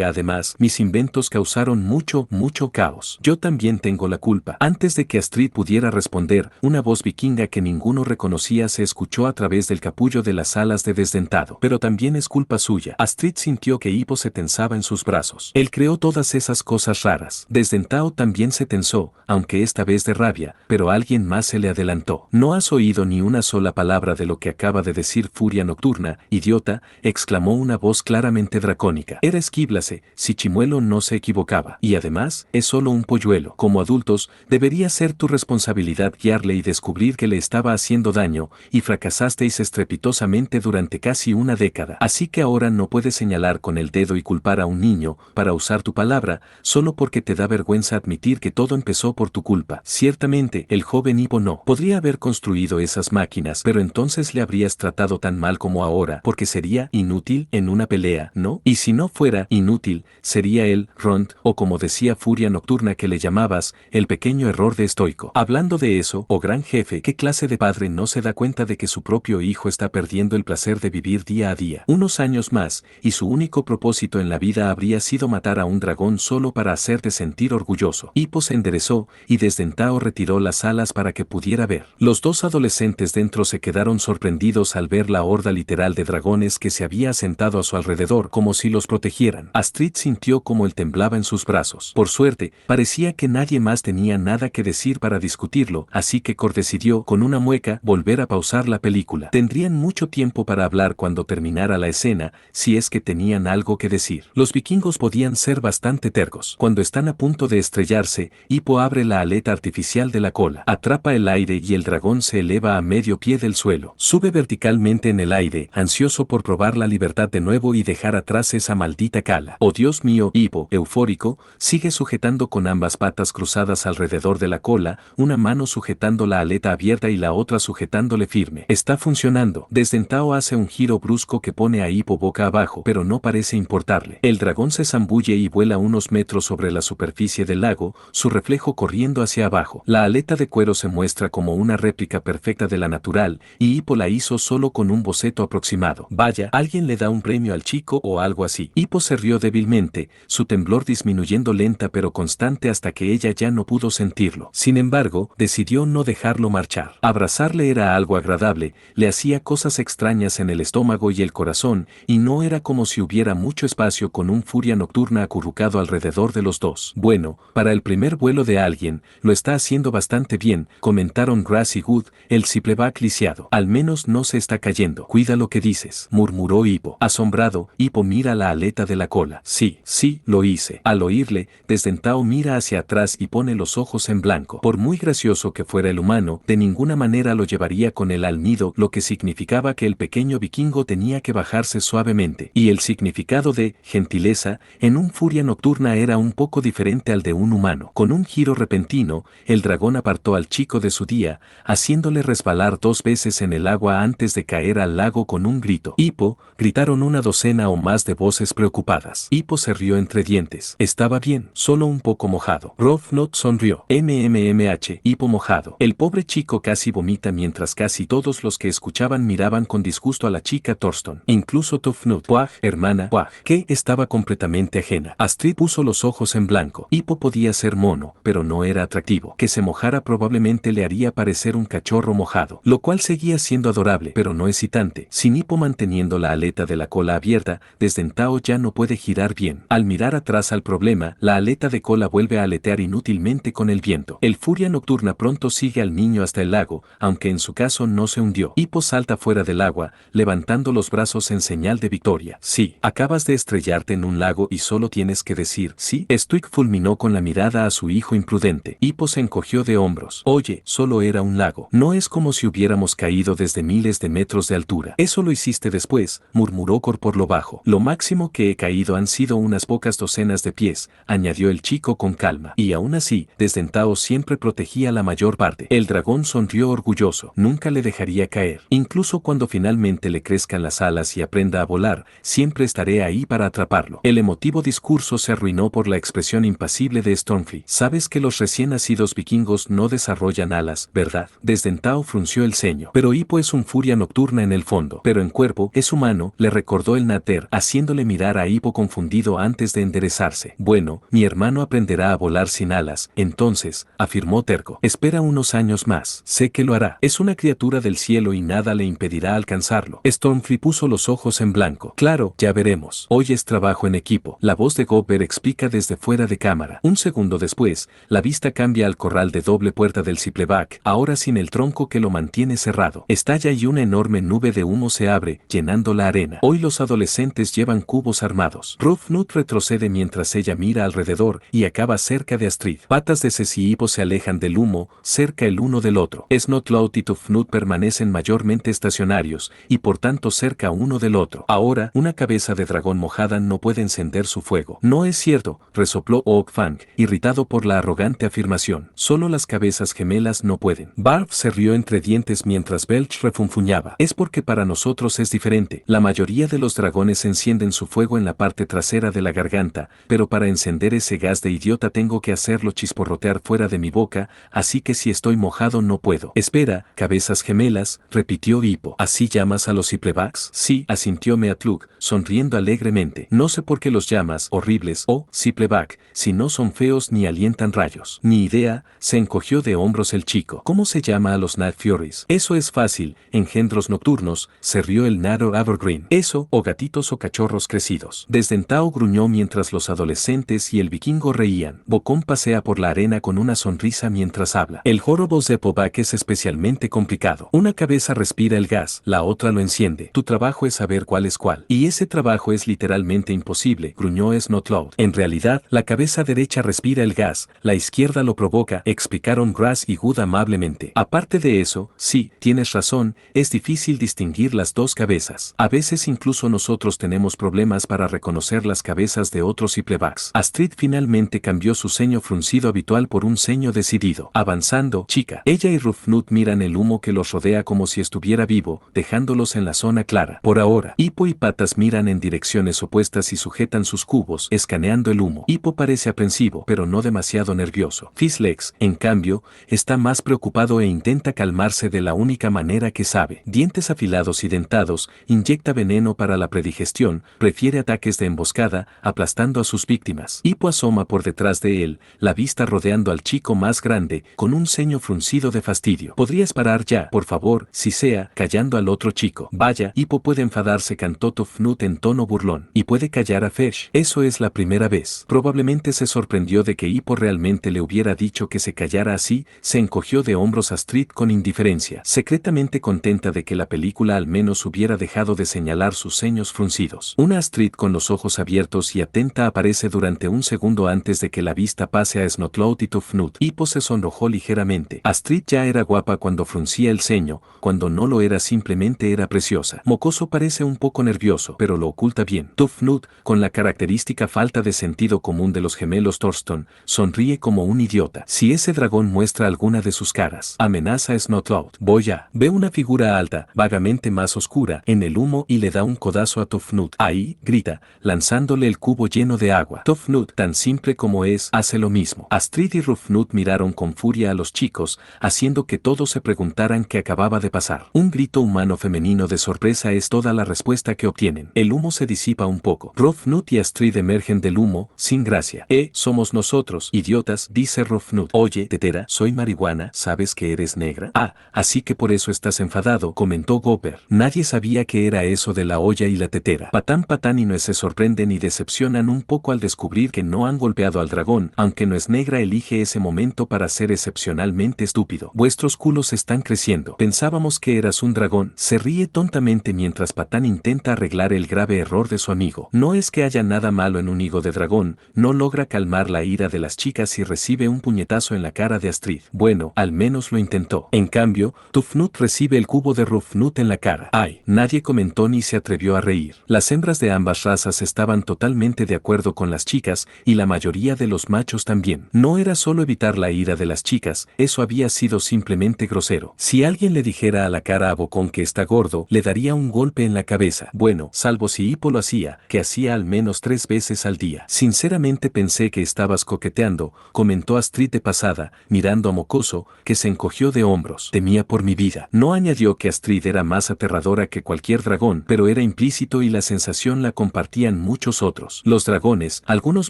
además, mis inventos causaron mucho caos. Yo también tengo la culpa. Antes de que Astrid pudiera responder, una voz vikinga que ninguno reconocía se escuchó a través del capullo de las alas de Desdentado. Pero también es culpa suya. Astrid sintió que Hippo se tensaba en sus brazos. Él creó todas esas cosas raras. Desdentado también se tensó, aunque esta vez de rabia, pero alguien más se le adelantó. ¿No has oído ni una sola palabra de lo que acaba de decir Furia Nocturna, idiota?, exclamó una voz claramente dracónica. Era Esquíblase, si Chimuelo no se equivocaba. Y además, es solo un polluelo. Como adultos, debería ser tu responsabilidad guiarle y descubrir que le estaba haciendo daño, y fracasasteis estrepitosamente durante casi una década. Así que ahora no puedes señalar con el dedo y culpar a un niño, para usar tu palabra, solo porque te da vergüenza admitir que todo empezó por tu culpa. Ciertamente, el joven Hippo no podría haber construido esas máquinas, pero entonces le habrías tratado tan mal como ahora, porque sería inútil en una pelea, ¿no? Y si no fuera inútil, sería él, Rond, o como decía Furia Nocturna que le llamabas, el pequeño error de estoico. Hablando de eso, gran jefe, ¿qué clase de padre no se da cuenta de que su propio hijo está perdiendo el placer de vivir día a día? Unos años más, y su único propósito en la vida habría sido matar a un dragón solo para hacerte sentir orgulloso. Hippo se enderezó, y Desdentado retiró las alas para que pudiera ver. Los dos adolescentes dentro se quedaron sorprendidos al ver la horda literal de dragones que se había asentado a su alrededor como si los protegieran. Astrid sintió como él temblaba en sus brazos. Por suerte, parecía que nadie más tenía nada que decir para discutirlo, así que Cor decidió, con una mueca, volver a pausar la película. Tendrían mucho tiempo para hablar cuando terminara la escena, si es que tenían algo que decir. Los vikingos podían ser bastante tercos. Cuando están a punto de estrellarse, Hippo abre la aleta artificial de la cola, atrapa el aire y el dragón se eleva a medio pie del suelo. Sube verticalmente en el aire, ansioso por probar la libertad de nuevo y dejar atrás esa maldita cala. Oh Dios mío, Hippo, eufórico, sigue sujetando con ambas patas cruzadas alrededor de la cola, una mano sujetando la aleta abierta y la otra sujetándole firme. Está funcionando. Desdentado hace un giro brusco que pone a Hippo boca abajo, pero no parece importarle. El dragón se zambulle y vuela unos metros sobre la superficie del lago, su reflejo corriendo hacia abajo. La aleta de cuero se muestra como una réplica perfecta de la natural, y Hippo la hizo solo con un boceto aproximado. Vaya, alguien le da un premio al chico o algo así. Hippo se rió débilmente, su temblor disminuyendo lenta pero constante hasta que ella ya no pudo sentirlo. Sin embargo, decidió no dejarlo marchar. Abrazarle era algo agradable, le hacía cosas extrañas en el estómago y el corazón, y no era como si hubiera mucho espacio con un Furia Nocturna acurrucado alrededor de los dos. Bueno, para el primer vuelo de alguien, lo está haciendo bastante bien, comentaron Grass y Wood, el cipleback lisiado. Al menos no se está cayendo. Cuida lo que dices, murmuró Hippo. Asombrado, Hippo mira la aleta de la cola. Sí, lo hice. Al oírle, Desdentado mira hacia atrás y pone los ojos en blanco. Por muy gracioso que fuera el humano, de ninguna manera lo llevaría con él al nido, lo que significaba que el pequeño vikingo tenía que bajarse suavemente. Y el significado de gentileza en un Furia Nocturna era un poco diferente al de un humano. Con un giro repentino, el dragón apartó al chico de su día, haciéndole resbalar 2 veces en el agua antes de caer al lago con un grito. Hippo, gritaron una docena o más de voces preocupadas. Hippo se rió entre dientes. Estaba bien, solo un poco mojado. Rofnot sonrió. MMMH, Hippo mojado. El pobre chico chico casi vomita mientras casi todos los que escuchaban miraban con disgusto a la chica Thurston. Incluso Tufnut, Puaj, hermana Puaj, que estaba completamente ajena. Astrid puso los ojos en blanco. Hippo podía ser mono, pero no era atractivo. Que se mojara probablemente le haría parecer un cachorro mojado, lo cual seguía siendo adorable, pero no excitante. Sin Hippo manteniendo la aleta de la cola abierta, Desdentado ya no puede girar bien. Al mirar atrás al problema, la aleta de cola vuelve a aletear inútilmente con el viento. El Furia Nocturna pronto sigue al niño hasta el lago, aunque en su caso no se hundió. Hippo salta fuera del agua, levantando los brazos en señal de victoria. Sí, acabas de estrellarte en un lago y solo tienes que decir sí. Stuik fulminó con la mirada a su hijo imprudente. Hippo se encogió de hombros. Oye, solo era un lago. No es como si hubiéramos caído desde miles de metros de altura. Eso lo hiciste después, murmuró Cor por lo bajo. Lo máximo que he caído han sido unas pocas docenas de pies, añadió el chico con calma. Y aún así, Desdentado siempre protegía la mayor parte. El dragón sonrió orgulloso. Nunca le dejaría caer. Incluso cuando finalmente le crezcan las alas y aprenda a volar, siempre estaré ahí para atraparlo. El emotivo discurso se arruinó por la expresión impasible de Stormfree. Sabes que los recién nacidos vikingos no desarrollan alas, ¿verdad? Desdentado frunció el ceño. Pero Hippo es un Furia Nocturna en el fondo. Pero en cuerpo es humano, le recordó el Nater, haciéndole mirar a Hippo confundido antes de enderezarse. Bueno, mi hermano aprenderá a volar sin alas, entonces, afirmó terco. Espera unos años más. Sé que lo hará. Es una criatura del cielo y nada le impedirá alcanzarlo. Stormfree puso los ojos en blanco. Claro, ya veremos. Hoy es trabajo en equipo. La voz de Gobber explica desde fuera de cámara. Un segundo después, la vista cambia al corral de doble puerta del Cipleback, ahora sin el tronco que lo mantiene cerrado. Estalla y una enorme nube de humo se abre, llenando la arena. Hoy los adolescentes llevan cubos armados. Rufnut retrocede mientras ella mira alrededor y acaba cerca de Astrid. Patas de Ceci y Hippo se alejan del humo, cerca el uno del otro. Snotlout y Tufnut permanecen mayormente estacionarios y por tanto cerca uno del otro. Ahora, una cabeza de dragón mojada no puede encender su fuego. No es cierto, resopló Oak Fang, irritado por la arrogante afirmación. Solo las cabezas gemelas no pueden. Barb se rió entre dientes mientras Belch refunfuñaba. Es porque para nosotros es diferente. La mayoría de los dragones encienden su fuego en la parte trasera de la garganta, pero para encender ese gas de idiota tengo que hacerlo chisporrotear fuera de mi boca, así que si estoy mojado no puedo. Espera, cabezas gemelas, repitió Hippo. ¿Así llamas a los Ciplebacks? Sí, asintió Meatluk, sonriendo alegremente. No sé por qué los llamas horribles o Cipleback, si no son feos ni alientan rayos. Ni idea, se encogió de hombros el chico. ¿Cómo se llama a los Night Furies? Eso es fácil, engendros nocturnos, se rió el Naro Evergreen. Eso, o gatitos o cachorros crecidos. Desdentado gruñó mientras los adolescentes y el vikingo reían. Bocón pasea por la arena con una sonrisa mientras habla. El jorobo Zepovac es especialmente complicado. Una cabeza respira el gas, la otra lo enciende. Tu trabajo es saber cuál es cuál. Y ese trabajo es literalmente imposible, gruñó Snotlout. En realidad, la cabeza derecha respira el gas, la izquierda lo provoca, explicaron Grass y Good amablemente. Aparte de eso, sí, tienes razón, es difícil distinguir las dos cabezas. A veces incluso nosotros tenemos problemas para reconocer las cabezas de otros Ciplebacks. Astrid finalmente cambió su ceño fruncido habitual por un ceño decidido. Avanzando, chica. Ella y Rufnut miran el humo que los rodea como si estuviera vivo, dejándolos en la zona clara. Por ahora, Hippo y Patas miran en direcciones opuestas y sujetan sus cubos, escaneando el humo. Hippo parece aprensivo, pero no demasiado nervioso. Fizzlex, en cambio, está más preocupado e intenta calmarse de la única manera que sabe. Dientes afilados y dentados, inyecta veneno para la predigestión, prefiere ataques de emboscada, aplastando a sus víctimas. Hippo asoma por detrás de él, la vista rodeando al chico más grande, con un ceño fruncido de fastidio. ¿Podrías parar ya, por favor, si sea, callando al otro chico? Vaya, Hippo puede enfadarse, cantó Tufnut en tono burlón. Y puede callar a Fesh. Eso es la primera vez. Probablemente se sorprendió de que Hippo realmente le hubiera dicho que se callara así, se encogió de hombros Astrid con indiferencia, secretamente contenta de que la película al menos hubiera dejado de señalar sus ceños fruncidos. Una Astrid con los ojos abiertos y atenta aparece durante un segundo antes de que la vista pase a Snotlout y Tufnut. Hippo se sonrojó ligeramente. Astrid ya era guapa cuando fruncía el ceño, cuando no lo era simplemente era preciosa. Mocoso parece un poco nervioso, pero lo oculta bien. Tufnut, con la característica falta de sentido común de los gemelos Thurston, sonríe como un idiota. Si ese dragón muestra alguna de sus caras, amenaza a Snotlout. Voy a. Ve una figura alta, vagamente más oscura, en el humo y le da un codazo a Tufnut. Ahí, grita, lanzándole el cubo lleno de agua. Tufnut, tan simple como es, hace lo mismo. Astrid y Rufnut miraron con furia a los chicos, haciendo que todos se preguntaran qué acababa de pasar. Un grito humano femenino de sorpresa es toda la respuesta que obtienen. El humo se disipa un poco. Rofnut y Astrid emergen del humo, sin gracia. Somos nosotros, idiotas, dice Rofnut. Oye, tetera, soy marihuana, ¿sabes que eres negra? Ah, así que por eso estás enfadado, comentó Gopper. Nadie sabía qué era eso de la olla y la tetera. Patán y Noé se sorprenden y decepcionan un poco al descubrir que no han golpeado al dragón, aunque Nuez Negra elige ese momento para ser excepcionalmente estúpido. Vuestros culos están creciendo. Pensábamos que eras un dragón. Se ríe tontamente mientras Patán intenta arreglar el grave error de su amigo. No es que haya nada malo en un higo de dragón, no logra calmar la ira de las chicas y recibe un puñetazo en la cara de Astrid. Bueno, al menos lo intentó. En cambio, Tufnut recibe el cubo de Rufnut en la cara. Ay, nadie comentó ni se atrevió a reír. Las hembras de ambas razas estaban totalmente de acuerdo con las chicas y la mayoría de los machos también. No era solo evitar la ira de las chicas, eso había sido simplemente grosero. Si alguien le dijera a la cara a Bocón que está gordo, le daría un golpe en la cabeza. Bueno, salvo si Hippo lo hacía, que hacía al menos 3 veces al día. Sinceramente pensé que estabas coqueteando, comentó Astrid de pasada, mirando a Mocoso, que se encogió de hombros. Temía por mi vida. No añadió que Astrid era más aterradora que cualquier dragón, pero era implícito y la sensación la compartían muchos otros. Los dragones, algunos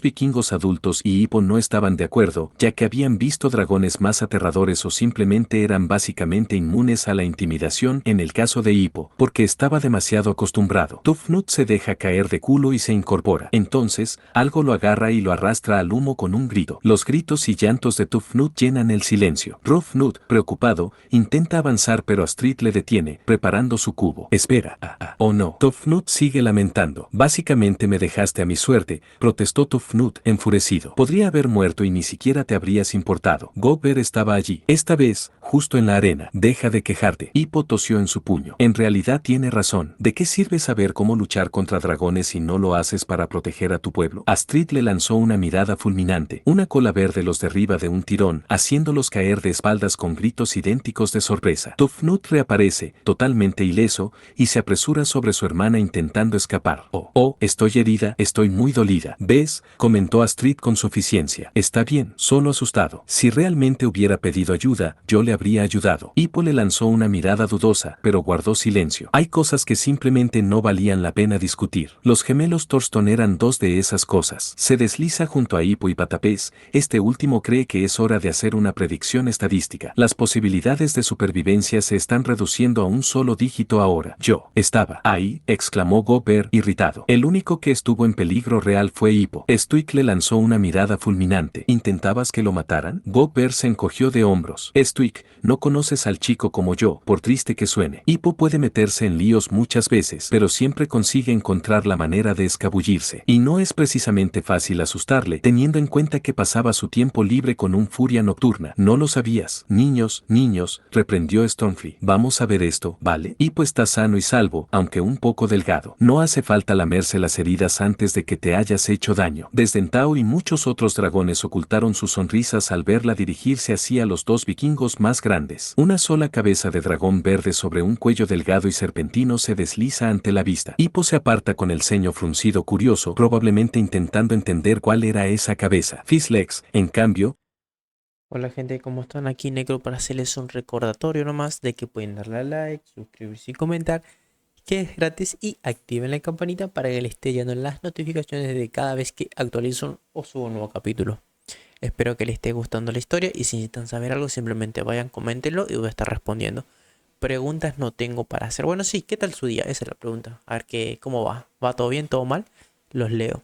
vikingos adultos y Hippo no estaban de acuerdo, ya que habían visto dragones más aterradores o simplemente eran básicamente inmunes a la intimidación en el caso de Hippo, porque estaba demasiado acostumbrado. Tufnut se deja caer de culo y se incorpora. Entonces, algo lo agarra y lo arrastra al humo con un grito. Los gritos y llantos de Tufnut llenan el silencio. Rofnut, preocupado, intenta avanzar pero Astrid le detiene, preparando su cubo. Espera, oh no. Tufnut sigue lamentando. Básicamente me dejaste a mi suerte, protestó Tufnut, enfurecido. Podría haber muerto y ni siquiera te habrías importado. Gopper estaba allí. Esta vez, justo en la arena. Deja de quejarte. Hippo tosió en su puño. En realidad tiene razón. ¿De qué sirve saber cómo luchar contra dragones si no lo haces para proteger a tu pueblo? Astrid le lanzó una mirada fulminante. Una cola verde los derriba de un tirón, haciéndolos caer de espaldas con gritos idénticos de sorpresa. Tufnut reaparece, totalmente ileso, y se apresura sobre su hermana intentando escapar. Estoy herida, estoy muy dolida. ¿Ves? Comentó Astrid con suficiencia. Está bien, solo asustado. Si realmente hubiera pedido ayuda, yo le habría ayudado. Hippo le lanzó una mirada dudosa, pero guardó silencio. Hay cosas que simplemente no valían la pena discutir. Los gemelos Thorston eran 2 de esas cosas. Se desliza junto a Hippo y Patapés. Este último cree que es hora de hacer una predicción estadística. Las posibilidades de supervivencia se están reduciendo a un solo dígito ahora. Yo estaba ahí, exclamó Gopper, irritado. El único que estuvo en peligro real fue Hippo. Stuik le lanzó una mirada fulminante. ¿Intentabas que lo mataran? Gopper se encogió de hombros. Stuik, no conoces al chico como yo, por triste que suene. Hippo puede meterse en líos muchas veces, pero siempre consigue encontrar la manera de escabullirse. Y no es precisamente fácil asustarle, teniendo en cuenta que pasaba su tiempo libre con un furia nocturna. ¿No lo sabías? Niños, reprendió Stormfree. Vamos a ver esto, ¿vale? Hippo está sano y salvo, aunque un poco delgado. No hace falta lamerse las heridas antes de que te hayas hecho daño. Desdentado y muchos otros dragones ocultaron sus sonrisas al verla dirigirse hacia los 2 vikingos más grandes. Una sola cabeza de dragón verde sobre un cuello delgado y serpentino se desliza ante la vista. Hippo se aparta con el ceño fruncido curioso, probablemente intentando entender cuál era esa cabeza. Fizzlex, en cambio. Hola gente, ¿cómo están? Aquí Necro para hacerles un recordatorio nomás de que pueden darle a like, suscribirse y comentar, que es gratis, y activen la campanita para que les esté llegando las notificaciones de cada vez que actualizo o subo un nuevo capítulo. Espero que les esté gustando la historia y si necesitan saber algo simplemente vayan, coméntenlo y voy a estar respondiendo. Preguntas no tengo para hacer. Bueno, sí, ¿qué tal su día? Esa es la pregunta. A ver cómo va. ¿Va todo bien, todo mal? Los leo.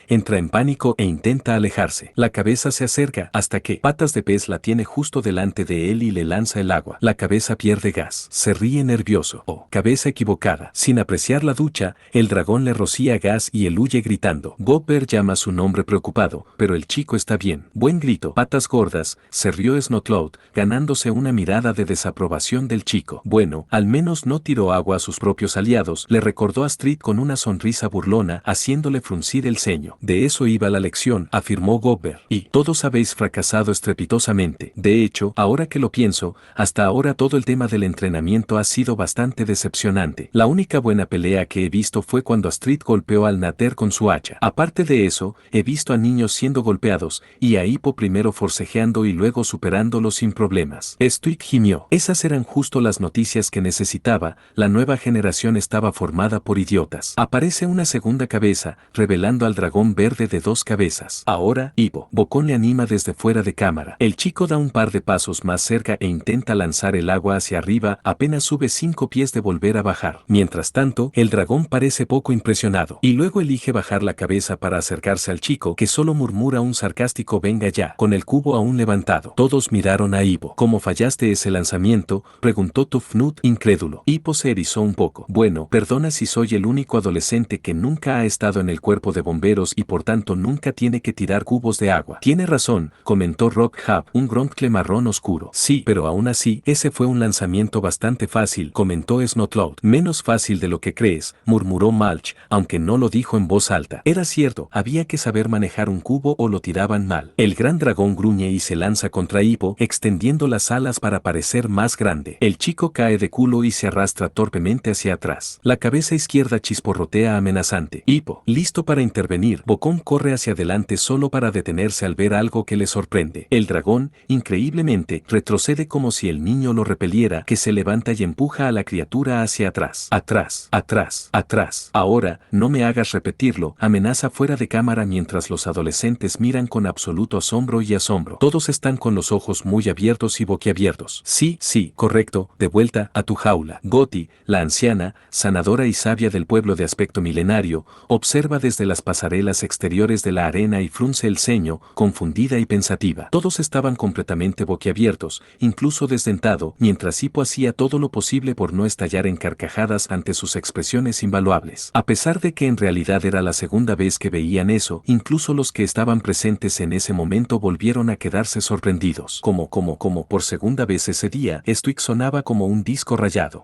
Entra en pánico e intenta alejarse. La cabeza se acerca hasta que Patas de Pez la tiene justo delante de él y le lanza el agua. La cabeza pierde gas. Se ríe nervioso. Cabeza equivocada. Sin apreciar la ducha, el dragón le rocía gas y él huye gritando. Gopper llama su nombre preocupado, pero el chico está bien. Buen grito. Patas gordas, se rió Snotlout, ganándose una mirada de desaprobación del chico. Bueno, al menos no tiró agua a sus propios aliados, le recordó Astrid con una sonrisa burlona, haciéndole fruncir el ceño. De eso iba la lección, afirmó Gobber. Y todos habéis fracasado estrepitosamente. De hecho, ahora que lo pienso, hasta ahora todo el tema del entrenamiento ha sido bastante decepcionante. La única buena pelea que he visto fue cuando Astrid golpeó al Nater con su hacha. Aparte de eso, he visto a niños siendo golpeados, y a Hippo primero forcejeando y luego superándolo sin problemas. Stuik gimió. Esas eran justo las noticias que necesitaba, la nueva generación estaba formada por idiotas. Aparece una segunda cabeza, revelando al dragón verde de 2 cabezas. Ahora, Hippo. Bocón le anima desde fuera de cámara. El chico da un par de pasos más cerca e intenta lanzar el agua hacia arriba, apenas sube 5 pies de volver a bajar. Mientras tanto, el dragón parece poco impresionado, y luego elige bajar la cabeza para acercarse al chico, que solo murmura un sarcástico venga ya, con el cubo aún levantado. Todos miraron a Hippo. ¿Cómo fallaste ese lanzamiento?, preguntó Tufnut, incrédulo. Hippo se erizó un poco. Bueno, perdona si soy el único adolescente que nunca ha estado en el cuerpo de bomberos y por tanto nunca tiene que tirar cubos de agua. Tiene razón, comentó Rock Hub, un groncle marrón oscuro. Sí, pero aún así, ese fue un lanzamiento bastante fácil, comentó Snotlout. Menos fácil de lo que crees, murmuró Mulch, aunque no lo dijo en voz alta. Era cierto, había que saber manejar un cubo o lo tiraban mal. El gran dragón gruñe y se lanza contra Hippo, extendiendo las alas para parecer más grande. El chico cae de culo y se arrastra torpemente hacia atrás. La cabeza izquierda chisporrotea amenazante. Hippo, listo para intervenir. Bocón corre hacia adelante solo para detenerse al ver algo que le sorprende. El dragón, increíblemente, retrocede como si el niño lo repeliera, que se levanta y empuja a la criatura hacia atrás. Atrás, atrás, atrás. Ahora, no me hagas repetirlo, amenaza fuera de cámara mientras los adolescentes miran con absoluto asombro y asombro. Todos están con los ojos muy abiertos y boquiabiertos. Sí, sí, correcto, de vuelta a tu jaula. Goti, la anciana, sanadora y sabia del pueblo de aspecto milenario, observa desde las pasarelas exteriores de la arena y frunce el ceño, confundida y pensativa. Todos estaban completamente boquiabiertos, incluso desdentado, mientras Hippo hacía todo lo posible por no estallar en carcajadas ante sus expresiones invaluables. A pesar de que en realidad era la segunda vez que veían eso, incluso los que estaban presentes en ese momento volvieron a quedarse sorprendidos. Como por segunda vez ese día, Stuik sonaba como un disco rayado.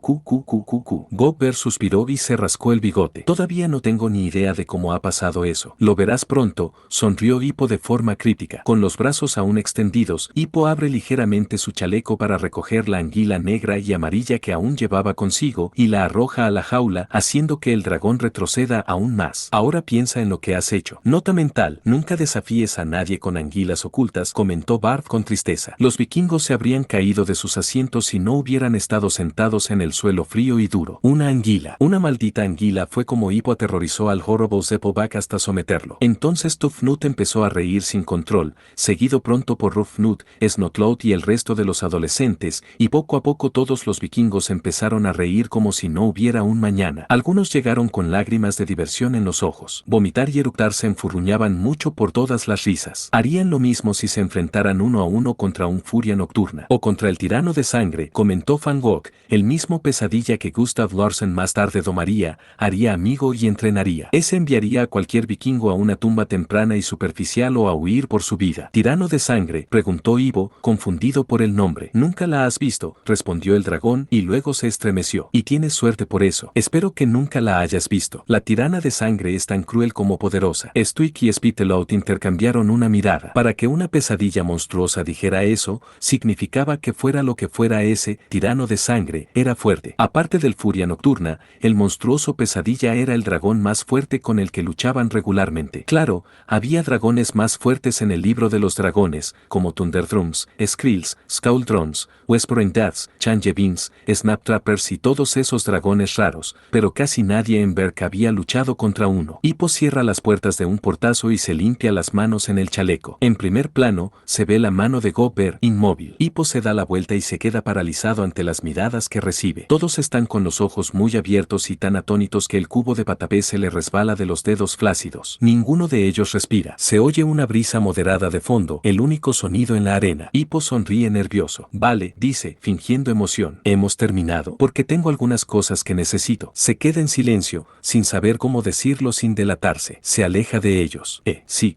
Gobber suspiró y se rascó el bigote. Todavía no tengo ni idea de cómo ha pasado eso. Lo verás pronto, sonrió Hippo de forma crítica. Con los brazos aún extendidos, Hippo abre ligeramente su chaleco para recoger la anguila negra y amarilla que aún llevaba consigo y la arroja a la jaula, haciendo que el dragón retroceda aún más. Ahora piensa en lo que has hecho. Nota mental, nunca desafíes a nadie con anguilas ocultas, comentó Bart con tristeza. Los vikingos se habrían caído de sus asientos si no hubieran estado sentados en el suelo frío y duro. Una anguila. Una maldita anguila fue como Hippo aterrorizó al Horrible Zeppoback hasta someterlo. Entonces Tufnut empezó a reír sin control, seguido pronto por Rufnut, Snotlout y el resto de los adolescentes, y poco a poco todos los vikingos empezaron a reír como si no hubiera un mañana. Algunos llegaron con lágrimas de diversión en los ojos. Vomitar y eructar se enfurruñaban mucho por todas las risas. Harían lo mismo si se enfrentaran uno a uno contra un furia nocturna. O contra el tirano de sangre, comentó Van Gogh, el mismo pesadilla que Gustav Larsen más tarde domaría, haría amigo y entrenaría. Ese enviaría a cualquier vikingo a una tumba temprana y superficial o a huir por su vida. ¿Tirano de sangre?, preguntó Ivo, confundido por el nombre. Nunca la has visto, respondió el dragón y luego se estremeció. Y tienes suerte por eso. Espero que nunca la hayas visto. La tirana de sangre es tan cruel como poderosa. Stuik y Spitalout intercambiaron una mirada. Para que una pesadilla monstruosa dijera eso, significaba que fuera lo que fuera ese tirano de sangre, era fuerte. Aparte del furia nocturna, el monstruoso pesadilla era el dragón más fuerte con el que luchaban regularmente. Claro, había dragones más fuertes en el libro de los dragones, como Thunderdrums, Skrills, Skauldrons, Whispering Deaths, Changelings, Snaptrappers y todos esos dragones raros, pero casi nadie en Berk había luchado contra uno. Hippo cierra las puertas de un portazo y se limpia las manos en el chaleco. En primer plano, se ve la mano de Gobber, inmóvil. Hippo se da la vuelta y se queda paralizado ante las miradas que recibe. Todos están con los ojos muy abiertos y tan atónitos que el cubo de patapé se le resbala de los dedos flácidos. Ninguno de ellos respira. Se oye una brisa moderada de fondo, el único sonido en la arena. Hippo sonríe nervioso. Vale, dice, fingiendo emoción. Hemos terminado, porque tengo algunas cosas que necesito. Se queda en silencio, sin saber cómo decirlo sin delatarse. Se aleja de ellos. Sí,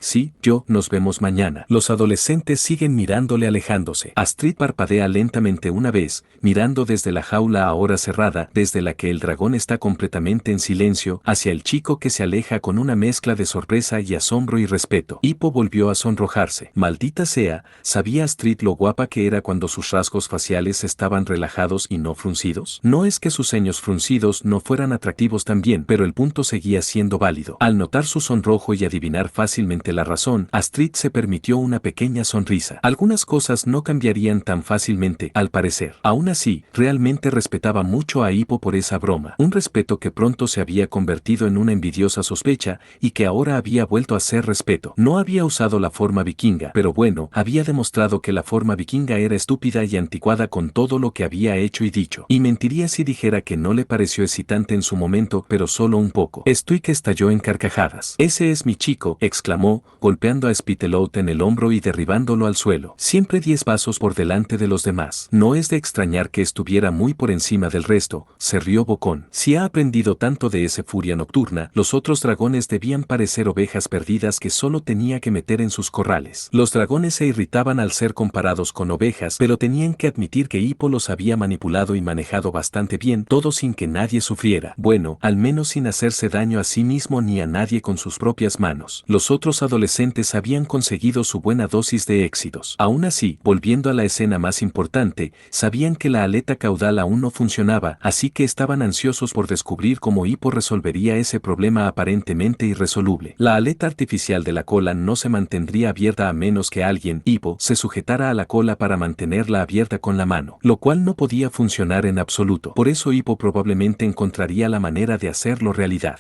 nos vemos mañana. Los adolescentes siguen mirándole alejándose. Astrid parpadea lentamente una vez, mirando desde la jaula ahora cerrada, desde la que el dragón está completamente en silencio, hacia el chico que se aleja con una mezcla de de sorpresa y asombro y respeto. Hippo volvió a sonrojarse. Maldita sea, ¿sabía Astrid lo guapa que era cuando sus rasgos faciales estaban relajados y no fruncidos? No es que sus ceños fruncidos no fueran atractivos también, pero el punto seguía siendo válido. Al notar su sonrojo y adivinar fácilmente la razón, Astrid se permitió una pequeña sonrisa. Algunas cosas no cambiarían tan fácilmente, al parecer. Aún así, realmente respetaba mucho a Hippo por esa broma. Un respeto que pronto se había convertido en una envidiosa sospecha y que ahora había vuelto a ser respeto. No había usado la forma vikinga, pero bueno, había demostrado que la forma vikinga era estúpida y anticuada con todo lo que había hecho y dicho. Y mentiría si dijera que no le pareció excitante en su momento, pero solo un poco. Estoy que estalló en carcajadas. Ese es mi chico, exclamó, golpeando a Spitalout en el hombro y derribándolo al suelo. Siempre 10 pasos por delante de los demás. No es de extrañar que estuviera muy por encima del resto, se rió Bocón. Si ha aprendido tanto de ese furia nocturna, los otros dragones debían parecer ovejas perdidas que solo tenía que meter en sus corrales. Los dragones se irritaban al ser comparados con ovejas, pero tenían que admitir que Hippo los había manipulado y manejado bastante bien, todo sin que nadie sufriera. Bueno, al menos sin hacerse daño a sí mismo ni a nadie con sus propias manos. Los otros adolescentes habían conseguido su buena dosis de éxitos. Aún así, volviendo a la escena más importante, sabían que la aleta caudal aún no funcionaba, así que estaban ansiosos por descubrir cómo Hippo resolvería ese problema aparentemente irresoluble. La aleta artificial de la cola no se mantendría abierta a menos que alguien, Hippo, se sujetara a la cola para mantenerla abierta con la mano, lo cual no podía funcionar en absoluto. Por eso Hippo probablemente encontraría la manera de hacerlo realidad.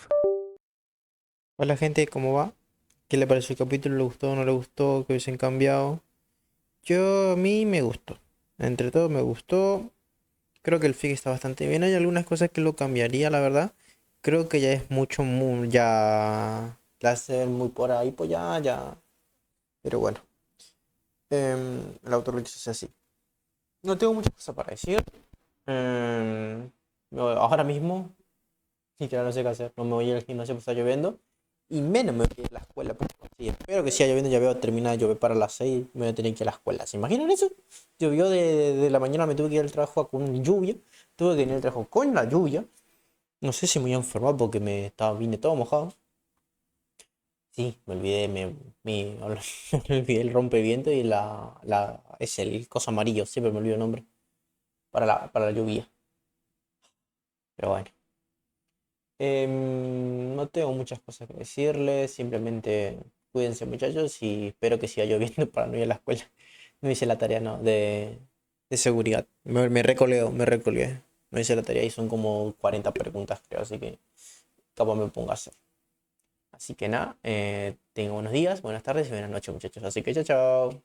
Hola gente, ¿cómo va? ¿Qué le pareció el capítulo? ¿Le gustó o no le gustó? ¿Qué hubiesen cambiado? A mí me gustó. Entre todo me gustó. Creo que el FIG está bastante bien. Hay algunas cosas que lo cambiaría, la verdad. Creo que ya es mucho, ya... La hacen muy por ahí, pues ya. Pero bueno. El autor lo quiso hacer así. No tengo muchas cosas para decir. Ahora mismo, ni siquiera no sé qué hacer. No me voy al gimnasio porque está lloviendo. Y menos me voy a ir a la escuela. Porque, sí, espero que siga lloviendo. Ya veo terminar de llover para las 6. Me voy a tener que ir a la escuela. ¿Se imaginan eso? Llovió de la mañana. Me tuve que ir al trabajo con lluvia. Tuve que ir al trabajo con la lluvia. No sé si me voy a enfermar porque vine todo mojado. Sí, me olvidé. Me olvidé el rompeviento y es el cosa amarillo. Siempre me olvido el nombre. Para la lluvia. Pero bueno. No tengo muchas cosas que decirles, simplemente cuídense muchachos y espero que siga lloviendo para no ir a la escuela. No hice la tarea, no, de seguridad. Me recoleo. No hice la tarea y son como 40 preguntas creo, así que capaz me ponga a hacer. Así que nada, tengan buenos días, buenas tardes y buenas noches muchachos. Así que chao, chao.